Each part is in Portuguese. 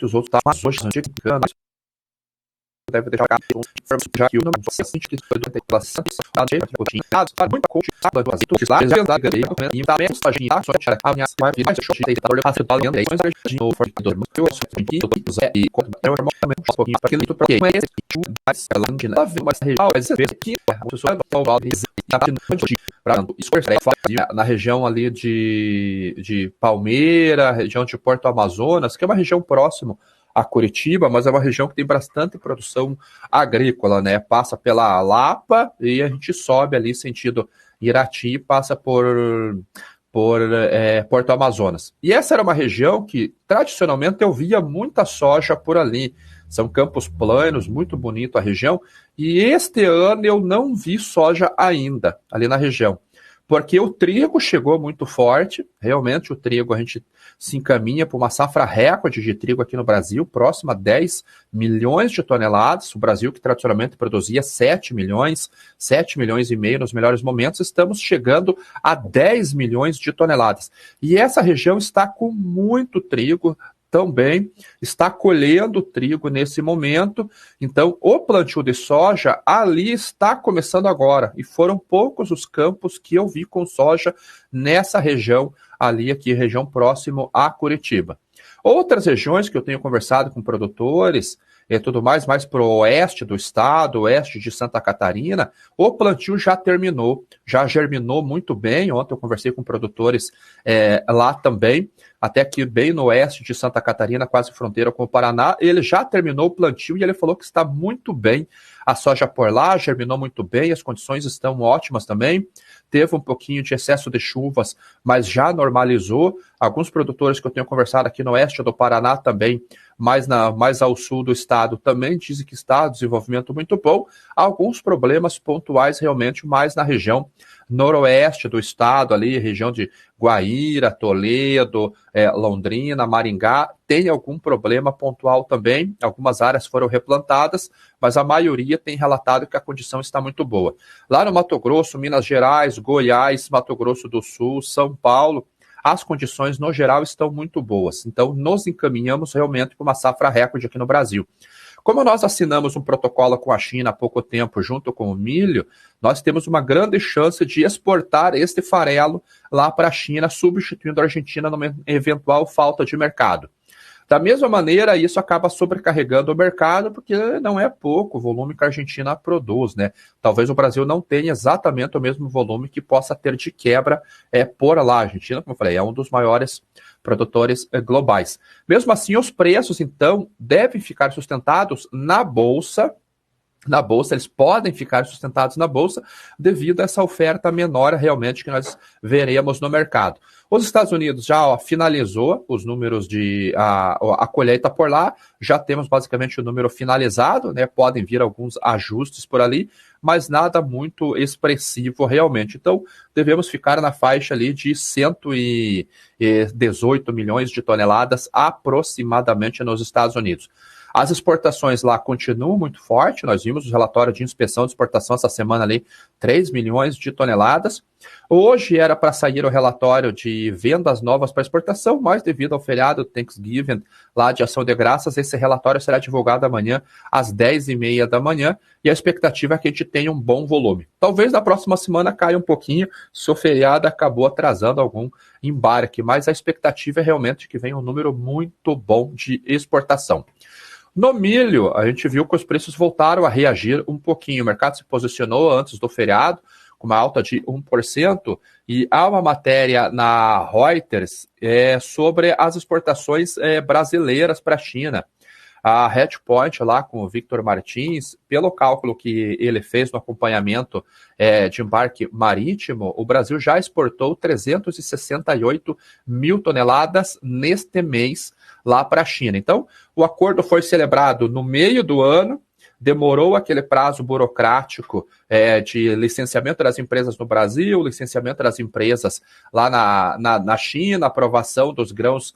os outros tá mais hoje deve deixar já que o número de pacientes que estão de população dados para muito coach sabe do azeite lá já da galeria e também a gente só tirar a minha vai vir mais show de para passar todo mundo de novo for do eu sou aqui e como eu também um pouquinho para aquele para quem é esse falando na mais região às vezes aqui a pessoa vai falar na região ali de Palmeira, região de Porto Amazonas, que é uma região próxima a Curitiba, mas é uma região que tem bastante produção agrícola, né? Passa pela Lapa e a gente sobe ali sentido Irati e passa por Porto Amazonas. E essa era uma região que, tradicionalmente, eu via muita soja por ali. São campos planos, muito bonito a região. E este ano eu não vi soja ainda ali na região. Porque o trigo chegou muito forte, realmente o trigo a gente se encaminha para uma safra recorde de trigo aqui no Brasil, próxima a 10 milhões de toneladas, o Brasil que tradicionalmente produzia 7 milhões e meio nos melhores momentos, estamos chegando a 10 milhões de toneladas. E essa região está com muito trigo, também está colhendo trigo nesse momento, então o plantio de soja ali está começando agora, e foram poucos os campos que eu vi com soja nessa região, ali aqui, região próximo a Curitiba. Outras regiões que eu tenho conversado com produtores e tudo mais para o oeste do estado, oeste de Santa Catarina, o plantio já terminou, já germinou muito bem. Ontem eu conversei com produtores lá também, até aqui bem no oeste de Santa Catarina, quase fronteira com o Paraná. Ele já terminou o plantio e ele falou que está muito bem. A soja por lá germinou muito bem, as condições estão ótimas também. Teve um pouquinho de excesso de chuvas, mas já normalizou. Alguns produtores que eu tenho conversado aqui no oeste do Paraná também, mais ao sul do estado, também dizem que está um desenvolvimento muito bom. Alguns problemas pontuais realmente mais na região noroeste do estado, ali, região de Guaíra, Toledo, Londrina, Maringá, tem algum problema pontual também. Algumas áreas foram replantadas, mas a maioria tem relatado que a condição está muito boa. Lá no Mato Grosso, Minas Gerais, Goiás, Mato Grosso do Sul, São Paulo, as condições no geral estão muito boas. Então, nos encaminhamos realmente para uma safra recorde aqui no Brasil. Como nós assinamos um protocolo com a China há pouco tempo, junto com o milho, nós temos uma grande chance de exportar este farelo lá para a China, substituindo a Argentina numa eventual falta de mercado. Da mesma maneira, isso acaba sobrecarregando o mercado, porque não é pouco o volume que a Argentina produz, né? Talvez o Brasil não tenha exatamente o mesmo volume que possa ter de quebra por lá. A Argentina, como eu falei, é um dos maiores produtores globais. Mesmo assim, os preços, então, devem ficar sustentados na Bolsa. Na Bolsa, eles podem ficar sustentados na Bolsa devido a essa oferta menor realmente que nós veremos no mercado. Os Estados Unidos já finalizou os números a colheita por lá, já temos basicamente o número finalizado, né? Podem vir alguns ajustes por ali, mas nada muito expressivo realmente. Então, devemos ficar na faixa ali de 118 milhões de toneladas aproximadamente nos Estados Unidos. As exportações lá continuam muito fortes, nós vimos os relatórios de inspeção de exportação essa semana ali, 3 milhões de toneladas. Hoje era para sair o relatório de vendas novas para exportação, mas devido ao feriado Thanksgiving lá de Ação de Graças, esse relatório será divulgado amanhã às 10h30 da manhã e a expectativa é que a gente tenha um bom volume. Talvez na próxima semana caia um pouquinho, se o feriado acabou atrasando algum embarque, mas a expectativa é realmente que venha um número muito bom de exportação. No milho, a gente viu que os preços voltaram a reagir um pouquinho. O mercado se posicionou antes do feriado, com uma alta de 1%, e há uma matéria na Reuters sobre as exportações brasileiras para a China. A Hedgepoint, lá com o Victor Martins, pelo cálculo que ele fez no acompanhamento de embarque marítimo, o Brasil já exportou 368 mil toneladas neste mês lá para a China. Então, o acordo foi celebrado no meio do ano, demorou aquele prazo burocrático de licenciamento das empresas no Brasil, licenciamento das empresas lá na China, aprovação dos grãos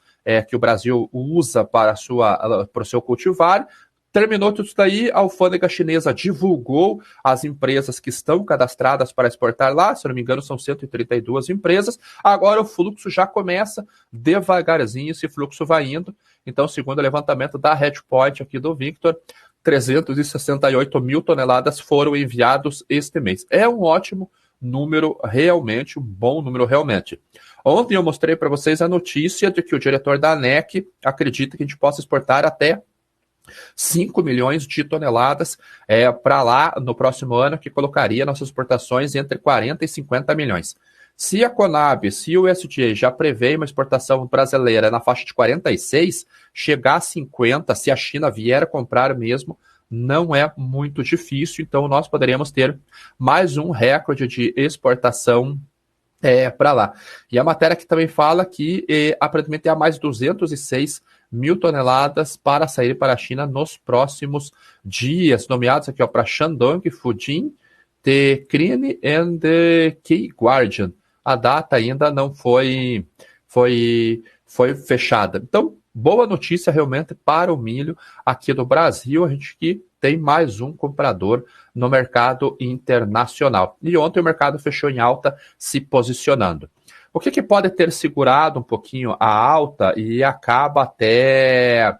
que o Brasil usa para o seu cultivar. Terminou tudo isso daí, a alfândega chinesa divulgou as empresas que estão cadastradas para exportar lá, se eu não me engano são 132 empresas, agora o fluxo já começa devagarzinho, esse fluxo vai indo, então segundo o levantamento da Hedgepoint aqui do Victor, 368 mil toneladas foram enviados este mês. É um ótimo número realmente, um bom número realmente. Ontem eu mostrei para vocês a notícia de que o diretor da ANEC acredita que a gente possa exportar até 5 milhões de toneladas para lá no próximo ano, que colocaria nossas exportações entre 40 e 50 milhões. Se a Conab, se o USDA já prevê uma exportação brasileira na faixa de 46, chegar a 50, se a China vier a comprar mesmo, não é muito difícil, então nós poderíamos ter mais um recorde de exportação para lá. E a matéria que também fala que aparentemente há mais 206 mil toneladas para sair para a China nos próximos dias, nomeados aqui para Shandong, Fujian, Tekrine e Key Guardian. A data ainda não foi fechada. Então, boa notícia realmente para o milho aqui do Brasil, a gente que tem mais um comprador no mercado internacional. E ontem o mercado fechou em alta, se posicionando. O que pode ter segurado um pouquinho a alta e acaba até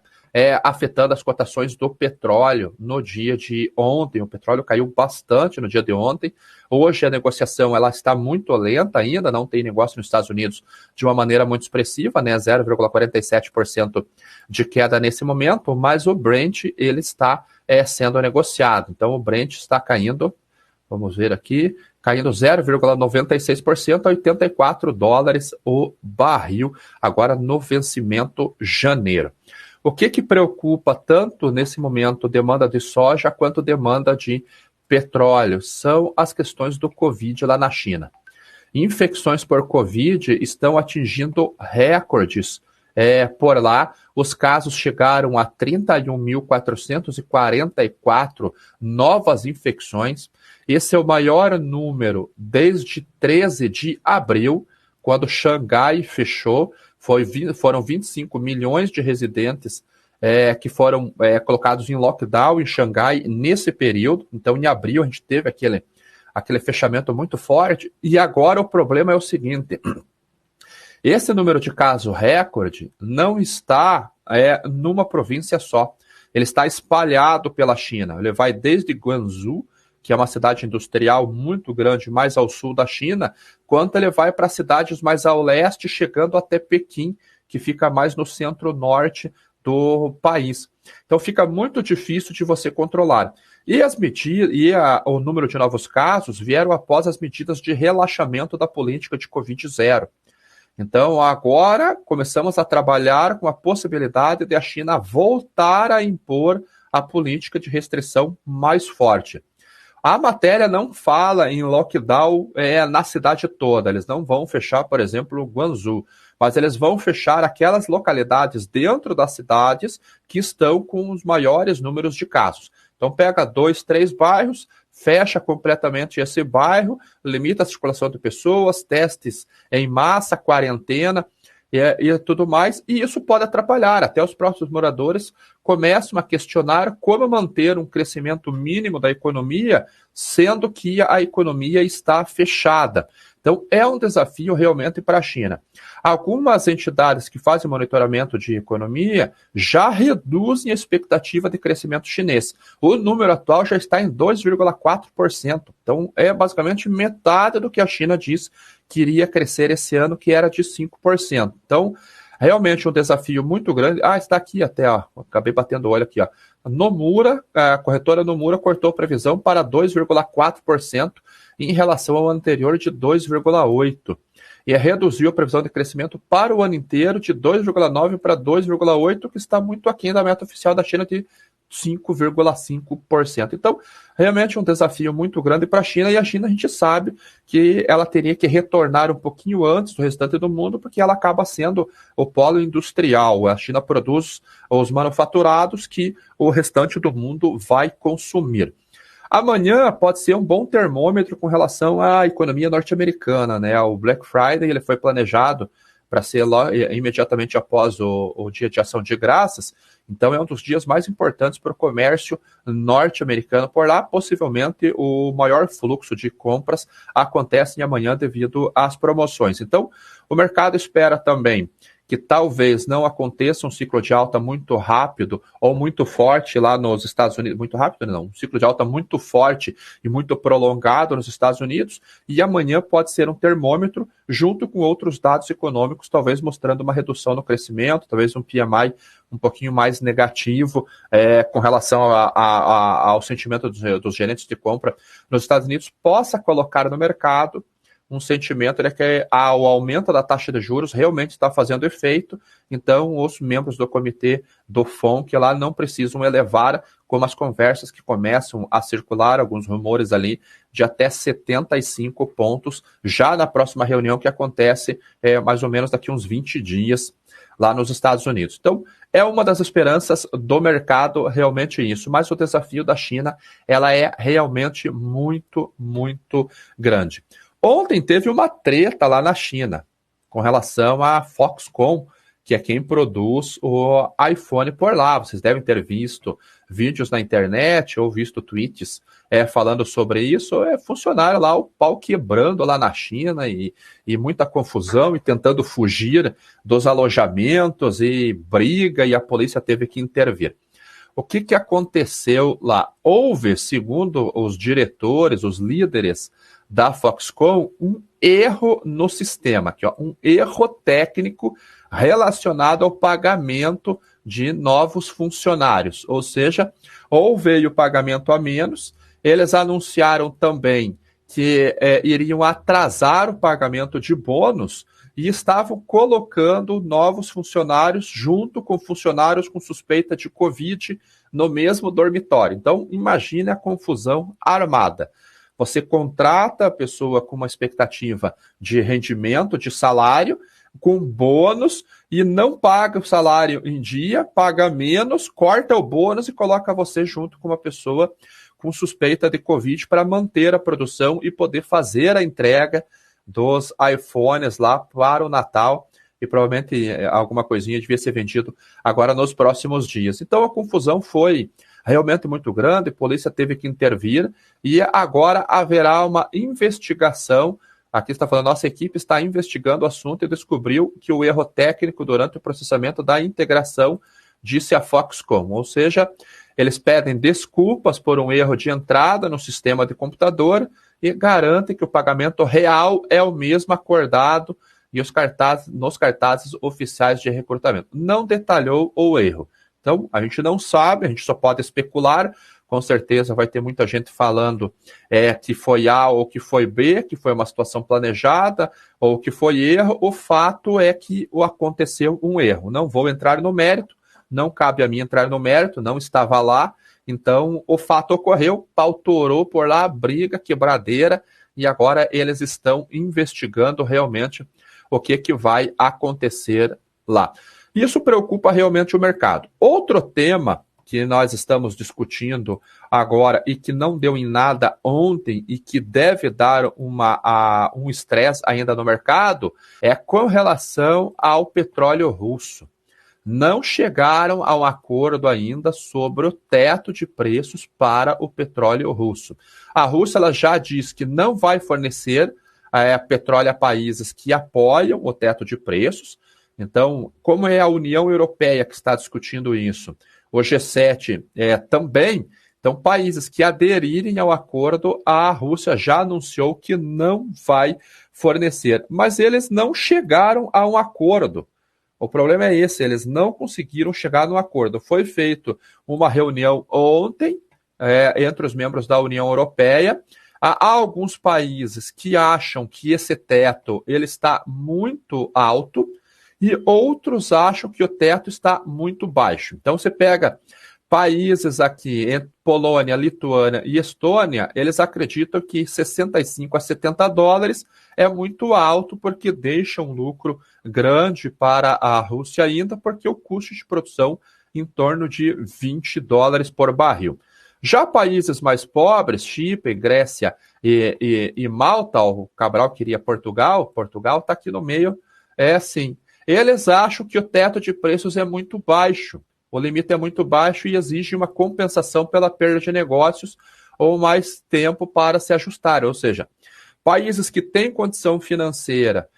afetando as cotações do petróleo no dia de ontem? O petróleo caiu bastante no dia de ontem. Hoje a negociação ela está muito lenta ainda, não tem negócio nos Estados Unidos de uma maneira muito expressiva, né? 0,47% de queda nesse momento, mas o Brent ele está sendo negociado. Então o Brent está caindo, vamos ver aqui, caindo 0,96% a 84 dólares o barril, agora no vencimento janeiro. O que preocupa tanto nesse momento demanda de soja quanto demanda de petróleo? São as questões do Covid lá na China. Infecções por Covid estão atingindo recordes por lá. Os casos chegaram a 31.444 novas infecções. Esse é o maior número desde 13 de abril, quando Xangai fechou. Foram 25 milhões de residentes que foram colocados em lockdown em Xangai nesse período. Então, em abril, a gente teve aquele fechamento muito forte. E agora o problema é o seguinte: esse número de casos recorde não está numa província só. Ele está espalhado pela China. Ele vai desde Guangzhou, que é uma cidade industrial muito grande, mais ao sul da China, quanto ele vai para cidades mais ao leste, chegando até Pequim, que fica mais no centro-norte do país. Então fica muito difícil de você controlar. E as medidas o número de novos casos vieram após as medidas de relaxamento da política de Covid-0. Então agora começamos a trabalhar com a possibilidade de a China voltar a impor a política de restrição mais forte. A matéria não fala em lockdown na cidade toda. Eles não vão fechar, por exemplo, Guangzhou, mas eles vão fechar aquelas localidades dentro das cidades que estão com os maiores números de casos. Então pega 2, 3 bairros, fecha completamente esse bairro, limita a circulação de pessoas, testes em massa, quarentena e tudo mais, e isso pode atrapalhar. Até os próprios moradores começam a questionar como manter um crescimento mínimo da economia, sendo que a economia está fechada. Então, é um desafio realmente para a China. Algumas entidades que fazem monitoramento de economia já reduzem a expectativa de crescimento chinês. O número atual já está em 2,4%. Então, é basicamente metade do que a China diz que iria crescer esse ano, que era de 5%. Então, realmente um desafio muito grande. Está aqui até, acabei batendo o olho aqui. Nomura, a corretora Nomura cortou a previsão para 2,4% em relação ao anterior de 2,8%. E reduziu a previsão de crescimento para o ano inteiro de 2,9% para 2,8%, que está muito aquém da meta oficial da China de 5,5%. Então, realmente um desafio muito grande para a China, e a China a gente sabe que ela teria que retornar um pouquinho antes do restante do mundo, porque ela acaba sendo o polo industrial. A China produz os manufaturados que o restante do mundo vai consumir. Amanhã pode ser um bom termômetro com relação à economia norte-americana, né? O Black Friday ele foi planejado para ser imediatamente após o Dia de Ação de Graças. Então é um dos dias mais importantes para o comércio norte-americano por lá. Possivelmente o maior fluxo de compras acontece amanhã devido às promoções. Então o mercado espera também que talvez não aconteça um ciclo de alta muito rápido ou muito forte lá nos Estados Unidos. Muito rápido não, um ciclo de alta muito forte e muito prolongado nos Estados Unidos, e amanhã pode ser um termômetro junto com outros dados econômicos, talvez mostrando uma redução no crescimento, talvez um PMI um pouquinho mais negativo com relação ao sentimento dos gerentes de compra nos Estados Unidos, possa colocar no mercado um sentimento de que o aumento da taxa de juros realmente está fazendo efeito, então os membros do comitê do FONC lá não precisam elevar, como as conversas que começam a circular, alguns rumores ali, de até 75 pontos, já na próxima reunião que acontece mais ou menos daqui uns 20 dias lá nos Estados Unidos. Então, é uma das esperanças do mercado realmente isso, mas o desafio da China, ela é realmente muito, muito grande. Ontem teve uma treta lá na China com relação à Foxconn, que é quem produz o iPhone por lá. Vocês devem ter visto vídeos na internet ou visto tweets falando sobre isso. É funcionário lá, o pau quebrando lá na China e muita confusão e tentando fugir dos alojamentos e briga, e a polícia teve que intervir. O que aconteceu lá? Houve, segundo os diretores, os líderes da Foxconn, um erro no sistema, aqui, um erro técnico relacionado ao pagamento de novos funcionários. Ou seja, ou veio pagamento a menos, eles anunciaram também que iriam atrasar o pagamento de bônus e estavam colocando novos funcionários junto com funcionários com suspeita de Covid no mesmo dormitório. Então, imagine a confusão armada. Você contrata a pessoa com uma expectativa de rendimento, de salário, com bônus, e não paga o salário em dia, paga menos, corta o bônus e coloca você junto com uma pessoa com suspeita de Covid para manter a produção e poder fazer a entrega dos iPhones lá para o Natal, e provavelmente alguma coisinha devia ser vendido agora nos próximos dias. Então a confusão foi realmente muito grande, a polícia teve que intervir e agora haverá uma investigação. Aqui está falando, nossa equipe está investigando o assunto e descobriu que o erro técnico durante o processamento da integração, disse a Foxconn. Ou seja, eles pedem desculpas por um erro de entrada no sistema de computador e garantem que o pagamento real é o mesmo acordado e nos cartazes oficiais de recrutamento. Não detalhou o erro. Então, a gente não sabe, a gente só pode especular. Com certeza vai ter muita gente falando que foi A ou que foi B, que foi uma situação planejada ou que foi erro. O fato é que aconteceu um erro. Não vou entrar no mérito, não cabe a mim entrar no mérito, não estava lá. Então, o fato ocorreu, pau torou por lá, briga, quebradeira, e agora eles estão investigando realmente o que vai acontecer lá. Isso preocupa realmente o mercado. Outro tema que nós estamos discutindo agora e que não deu em nada ontem e que deve dar um estresse ainda no mercado é com relação ao petróleo russo. Não chegaram a um acordo ainda sobre o teto de preços para o petróleo russo. A Rússia ela já diz que não vai fornecer petróleo a países que apoiam o teto de preços. Então, como é a União Europeia que está discutindo isso, o G7 também, então países que aderirem ao acordo, a Rússia já anunciou que não vai fornecer, mas eles não chegaram a um acordo. O problema é esse, eles não conseguiram chegar no acordo. Foi feita uma reunião ontem entre os membros da União Europeia. Há alguns países que acham que esse teto ele está muito alto e outros acham que o teto está muito baixo. Então você pega países aqui, entre Polônia, Lituânia e Estônia, eles acreditam que 65 a 70 dólares é muito alto porque deixa um lucro grande para a Rússia ainda, porque o custo de produção em torno de 20 dólares por barril. Já países mais pobres, Chipre, Grécia e Malta, o Cabral queria Portugal está aqui no meio, sim. Eles acham que o teto de preços é muito baixo, o limite é muito baixo e exige uma compensação pela perda de negócios ou mais tempo para se ajustar. Ou seja, países que têm condição financeira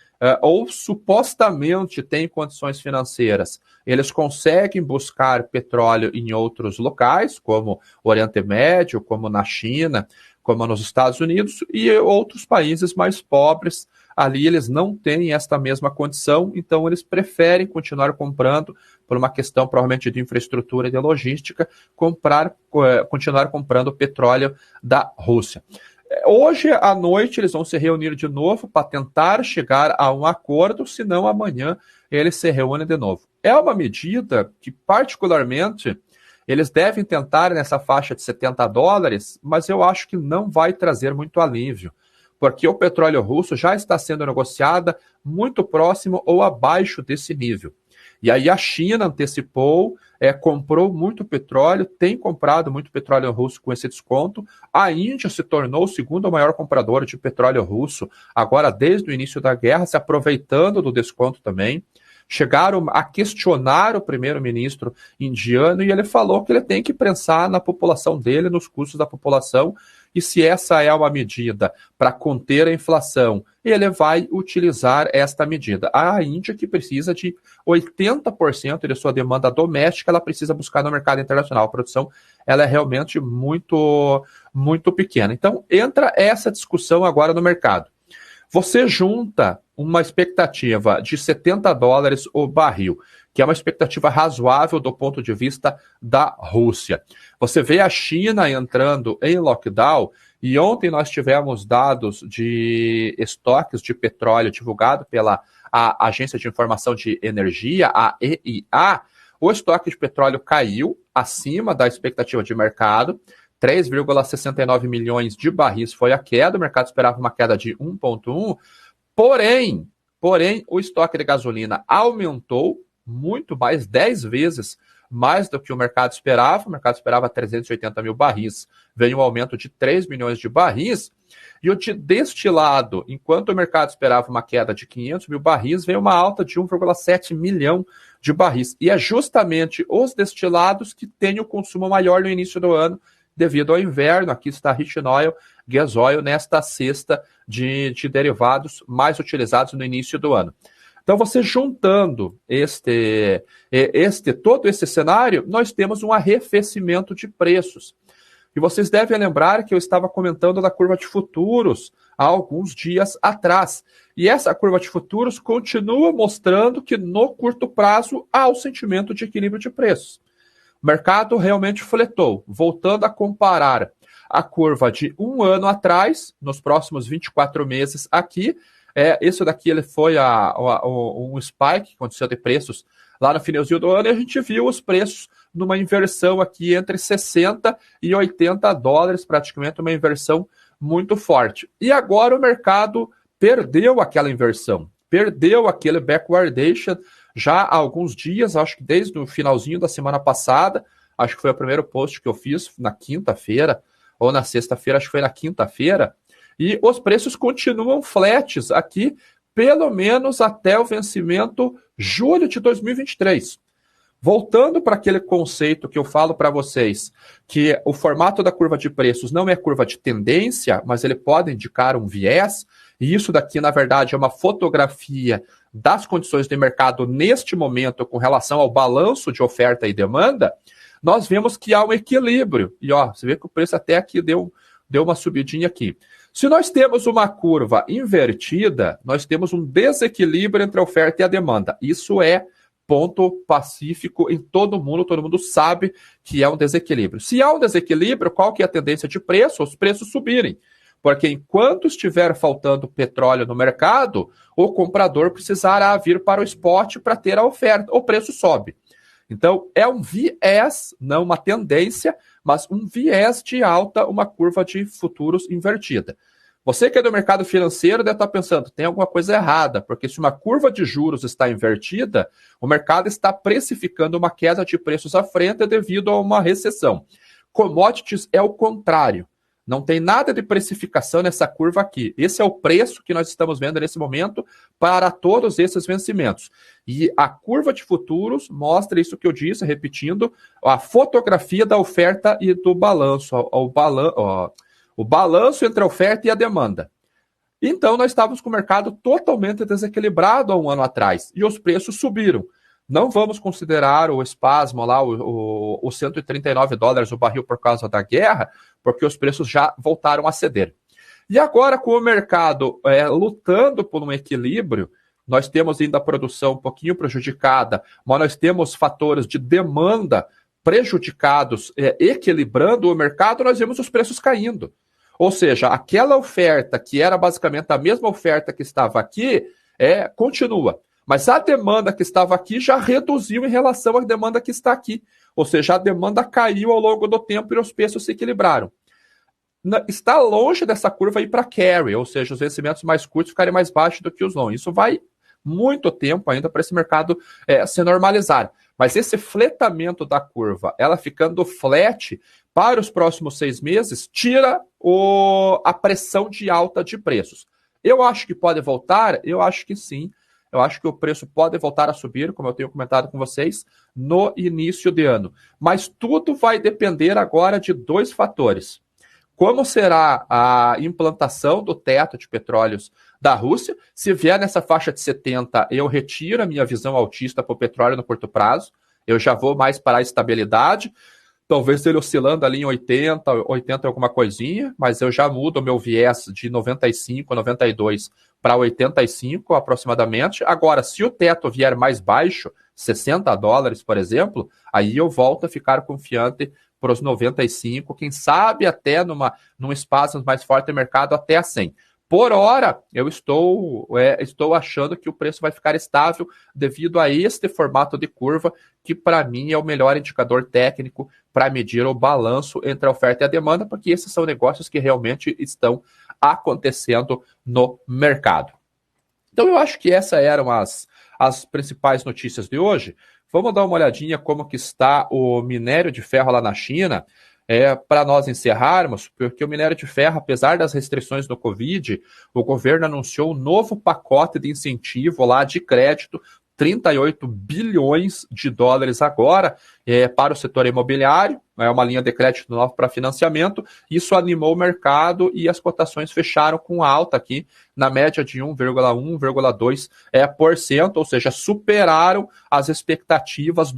ou supostamente têm condições financeiras, eles conseguem buscar petróleo em outros locais, como o Oriente Médio, como na China, como nos Estados Unidos, e outros países mais pobres, ali eles não têm esta mesma condição, então eles preferem continuar comprando, por uma questão provavelmente de infraestrutura e de logística, continuar comprando petróleo da Rússia. Hoje à noite eles vão se reunir de novo para tentar chegar a um acordo, senão amanhã eles se reúnem de novo. É uma medida que, particularmente, eles devem tentar nessa faixa de $70, mas eu acho que não vai trazer muito alívio, porque o petróleo russo já está sendo negociado muito próximo ou abaixo desse nível. E aí a China antecipou, comprou muito petróleo, tem comprado muito petróleo russo com esse desconto. A Índia se tornou o segundo maior comprador de petróleo russo, agora desde o início da guerra, se aproveitando do desconto também. Chegaram a questionar o primeiro-ministro indiano e ele falou que ele tem que pensar na população dele, nos custos da população, e se essa é uma medida para conter a inflação, ele vai utilizar esta medida. A Índia, que precisa de 80% de sua demanda doméstica, ela precisa buscar no mercado internacional. A produção ela é realmente muito, muito pequena. Então, entra essa discussão agora no mercado. Você junta uma expectativa de $70 o barril, que é uma expectativa razoável do ponto de vista da Rússia. Você vê a China entrando em lockdown, e ontem nós tivemos dados de estoques de petróleo divulgado pela Agência de Informação de Energia, a EIA. O estoque de petróleo caiu acima da expectativa de mercado, 3,69 milhões de barris foi a queda, o mercado esperava uma queda de 1,1, porém, o estoque de gasolina aumentou muito mais, 10 vezes mais do que o mercado esperava 380 mil barris, veio um aumento de 3 milhões de barris, e o de destilado, enquanto o mercado esperava uma queda de 500 mil barris, veio uma alta de 1,7 milhão de barris, e é justamente os destilados que têm o consumo maior no início do ano, devido ao inverno. Aqui está Richinoil, Gasoil, nesta cesta de derivados mais utilizados no início do ano. Então, você juntando todo esse cenário, nós temos um arrefecimento de preços. E vocês devem lembrar que eu estava comentando da curva de futuros há alguns dias atrás. E essa curva de futuros continua mostrando que no curto prazo há o sentimento de equilíbrio de preços. O mercado realmente fletou, voltando a comparar a curva de um ano atrás, nos próximos 24 meses aqui. Isso daqui ele foi um spike que aconteceu de preços lá no finalzinho do ano, e a gente viu os preços numa inversão aqui entre 60 e 80 dólares, praticamente uma inversão muito forte. E agora o mercado perdeu aquela inversão, perdeu aquele backwardation já há alguns dias, acho que desde o finalzinho da semana passada, acho que foi o primeiro post que eu fiz na quinta-feira, ou na sexta-feira, acho que foi na quinta-feira, e os preços continuam flats aqui, pelo menos até o vencimento julho de 2023. Voltando para aquele conceito que eu falo para vocês, que o formato da curva de preços não é curva de tendência, mas ele pode indicar um viés, e isso daqui, na verdade, é uma fotografia das condições de mercado neste momento com relação ao balanço de oferta e demanda, nós vemos que há um equilíbrio. E ó, você vê que o preço até aqui deu uma subidinha aqui. Se nós temos uma curva invertida, nós temos um desequilíbrio entre a oferta e a demanda. Isso é ponto pacífico em todo mundo sabe que é um desequilíbrio. Se há um desequilíbrio, qual que é a tendência de preço? Os preços subirem. Porque enquanto estiver faltando petróleo no mercado, o comprador precisará vir para o spot para ter a oferta, o preço sobe. Então, é um viés, não uma tendência, mas um viés de alta, uma curva de futuros invertida. Você que é do mercado financeiro deve estar pensando, tem alguma coisa errada, porque se uma curva de juros está invertida, o mercado está precificando uma queda de preços à frente devido a uma recessão. Commodities é o contrário. Não tem nada de precificação nessa curva aqui. Esse é o preço que nós estamos vendo nesse momento para todos esses vencimentos. E a curva de futuros mostra isso que eu disse, repetindo, a fotografia da oferta e do balanço, o balanço entre a oferta e a demanda. Então, nós estávamos com o mercado totalmente desequilibrado há um ano atrás e os preços subiram. Não vamos considerar o espasmo lá, o $139 o barril por causa da guerra, porque os preços já voltaram a ceder. E agora, com o mercado lutando por um equilíbrio, nós temos ainda a produção um pouquinho prejudicada, mas nós temos fatores de demanda prejudicados, equilibrando o mercado, nós vemos os preços caindo. Ou seja, aquela oferta que era basicamente a mesma oferta que estava aqui, continua. Mas a demanda que estava aqui já reduziu em relação à demanda que está aqui. Ou seja, a demanda caiu ao longo do tempo e os preços se equilibraram. Está longe dessa curva ir para carry, ou seja, os vencimentos mais curtos ficarem mais baixos do que os longos. Isso vai muito tempo ainda para esse mercado se normalizar. Mas esse fletamento da curva, ela ficando flat para os próximos 6 meses, tira a pressão de alta de preços. Eu acho que pode voltar? Eu acho que sim. Eu acho que o preço pode voltar a subir, como eu tenho comentado com vocês, no início de ano. Mas tudo vai depender agora de 2 fatores. Como será a implantação do teto de petróleos da Rússia? Se vier nessa faixa de 70, eu retiro a minha visão altista para o petróleo no curto prazo. Eu já vou mais para a estabilidade. Talvez ele oscilando ali em 80 alguma coisinha, mas eu já mudo o meu viés de 95, 92 para 85 aproximadamente. Agora, se o teto vier mais baixo, $60, por exemplo, aí eu volto a ficar confiante para os 95, quem sabe até num espaço mais forte do mercado até a 100. Por hora, eu estou achando que o preço vai ficar estável devido a este formato de curva, que para mim é o melhor indicador técnico para medir o balanço entre a oferta e a demanda, porque esses são negócios que realmente estão acontecendo no mercado. Então eu acho que essas eram as principais notícias de hoje. Vamos dar uma olhadinha como que está o minério de ferro lá na China. Para nós encerrarmos, porque o minério de ferro, apesar das restrições do Covid, o governo anunciou um novo pacote de incentivo lá de crédito, 38 bilhões de dólares agora para o setor imobiliário, é uma linha de crédito nova para financiamento. Isso animou o mercado e as cotações fecharam com alta aqui, na média de 1,1%, 1,2%, ou seja, superaram as expectativas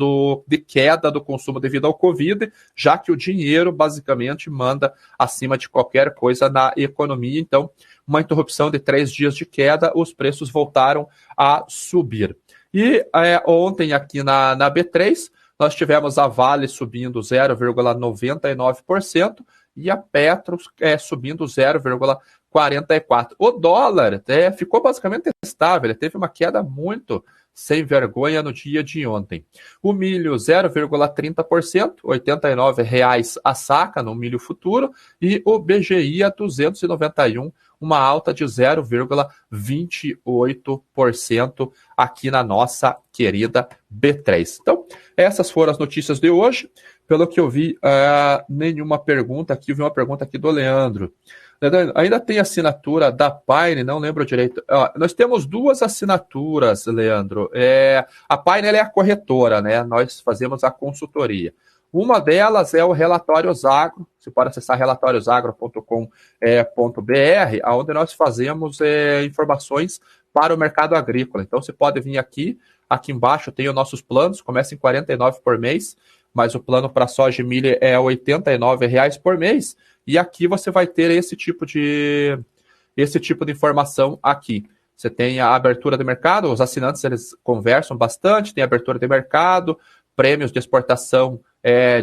de queda do consumo devido ao Covid, já que o dinheiro basicamente manda acima de qualquer coisa na economia. Então, uma interrupção de 3 dias de queda, os preços voltaram a subir. E ontem aqui na B3, nós tivemos a Vale subindo 0,99% e a Petros subindo 0,44%. O dólar ficou basicamente estável, ele teve uma queda muito sem vergonha no dia de ontem. O milho 0,30%, R$ 89,00 a saca no milho futuro, e o BGI a 291, uma alta de 0,28% aqui na nossa querida B3. Então, essas foram as notícias de hoje. Pelo que eu vi, nenhuma pergunta aqui. Eu vi uma pergunta aqui do Leandro. Leandro, ainda tem assinatura da Pine? Não lembro direito. Nós temos 2 assinaturas, Leandro. A Pine ela é a corretora, né? Nós fazemos a consultoria. Uma delas é o Relatórios Agro. Você pode acessar relatóriosagro.com.br, onde nós fazemos informações para o mercado agrícola. Então, você pode vir aqui embaixo tem os nossos planos, começa em R$ 49 por mês, mas o plano para soja e milho é R$ 89,00 por mês, e aqui você vai ter esse tipo de informação aqui. Você tem a abertura de mercado, os assinantes eles conversam bastante, tem abertura de mercado, prêmios de exportação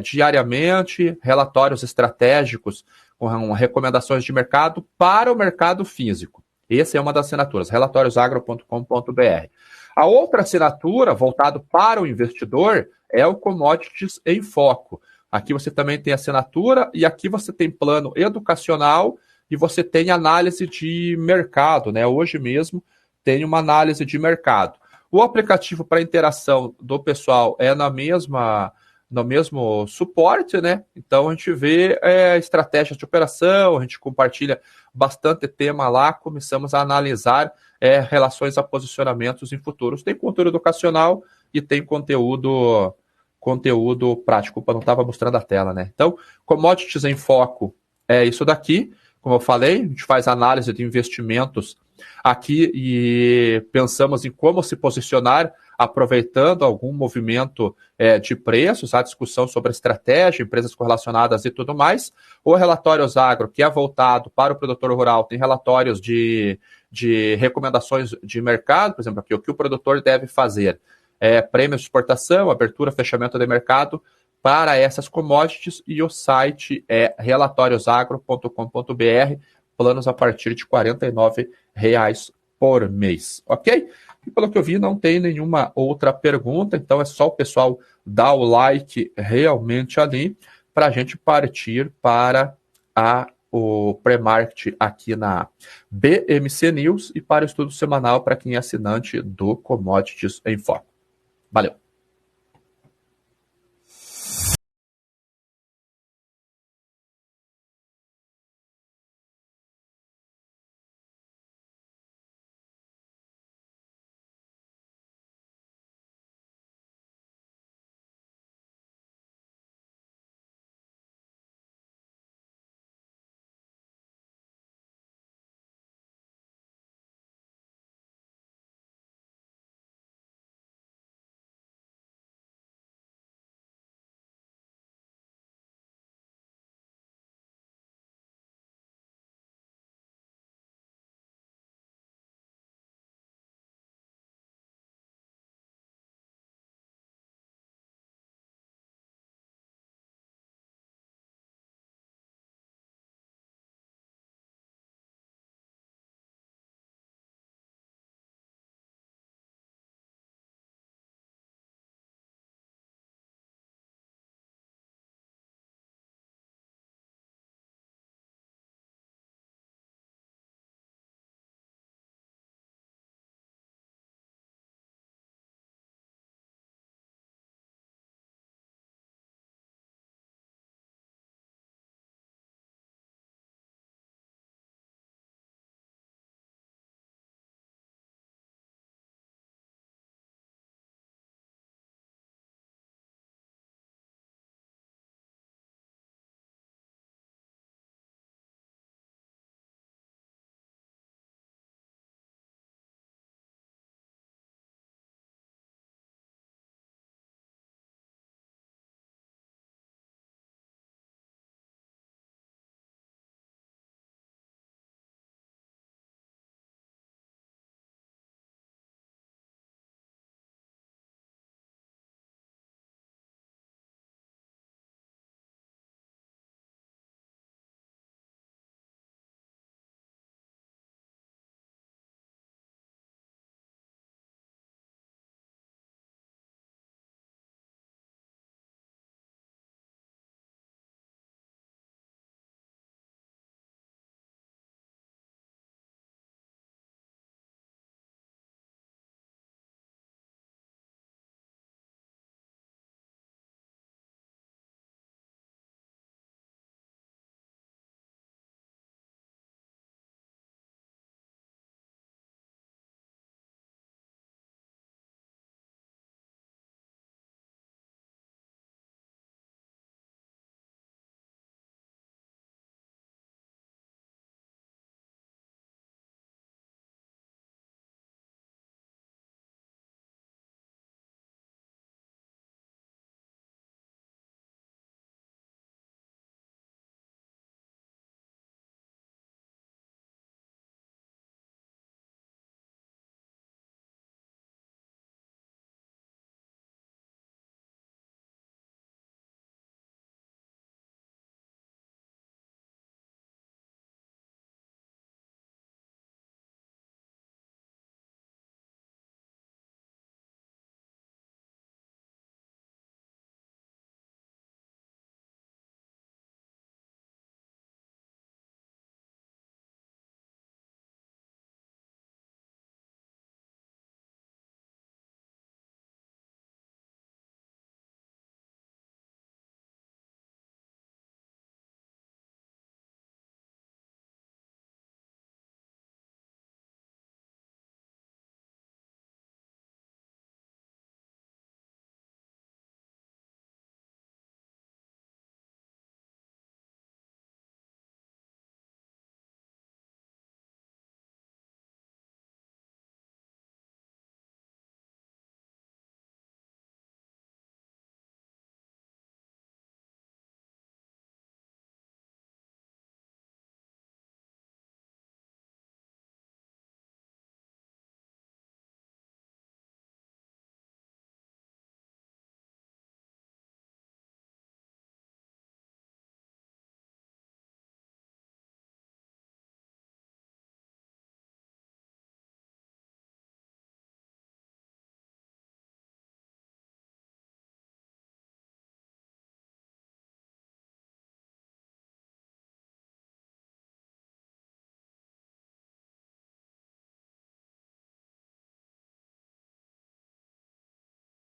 diariamente, relatórios estratégicos com recomendações de mercado para o mercado físico. Essa é uma das assinaturas, relatóriosagro.com.br. A outra assinatura, voltado para o investidor, é o Commodities em Foco. Aqui você também tem assinatura e aqui você tem plano educacional e você tem análise de mercado, né? Hoje mesmo tem uma análise de mercado. O aplicativo para interação do pessoal é na mesma no mesmo suporte, né? Então a gente vê estratégias de operação, a gente compartilha bastante tema lá, começamos a analisar relações a posicionamentos em futuros. Tem conteúdo educacional e tem conteúdo prático. Opa, não estava mostrando a tela, né? Então, Commodities em Foco é isso daqui. Como eu falei, a gente faz análise de investimentos aqui e pensamos em como se posicionar, aproveitando algum movimento de preços, a discussão sobre estratégia, empresas correlacionadas e tudo mais. O Relatórios Agro, que é voltado para o produtor rural, tem relatórios de recomendações de mercado, por exemplo, aqui, o que o produtor deve fazer. Prêmios de exportação, abertura, fechamento de mercado para essas commodities, e o site é relatoriosagro.com.br, planos a partir de R$ 49,00 por mês, ok? E pelo que eu vi, não tem nenhuma outra pergunta, então é só o pessoal dar o like realmente ali para a gente partir para o pré-market aqui na BMC News e para o estudo semanal para quem é assinante do Commodities em Foco. Valeu!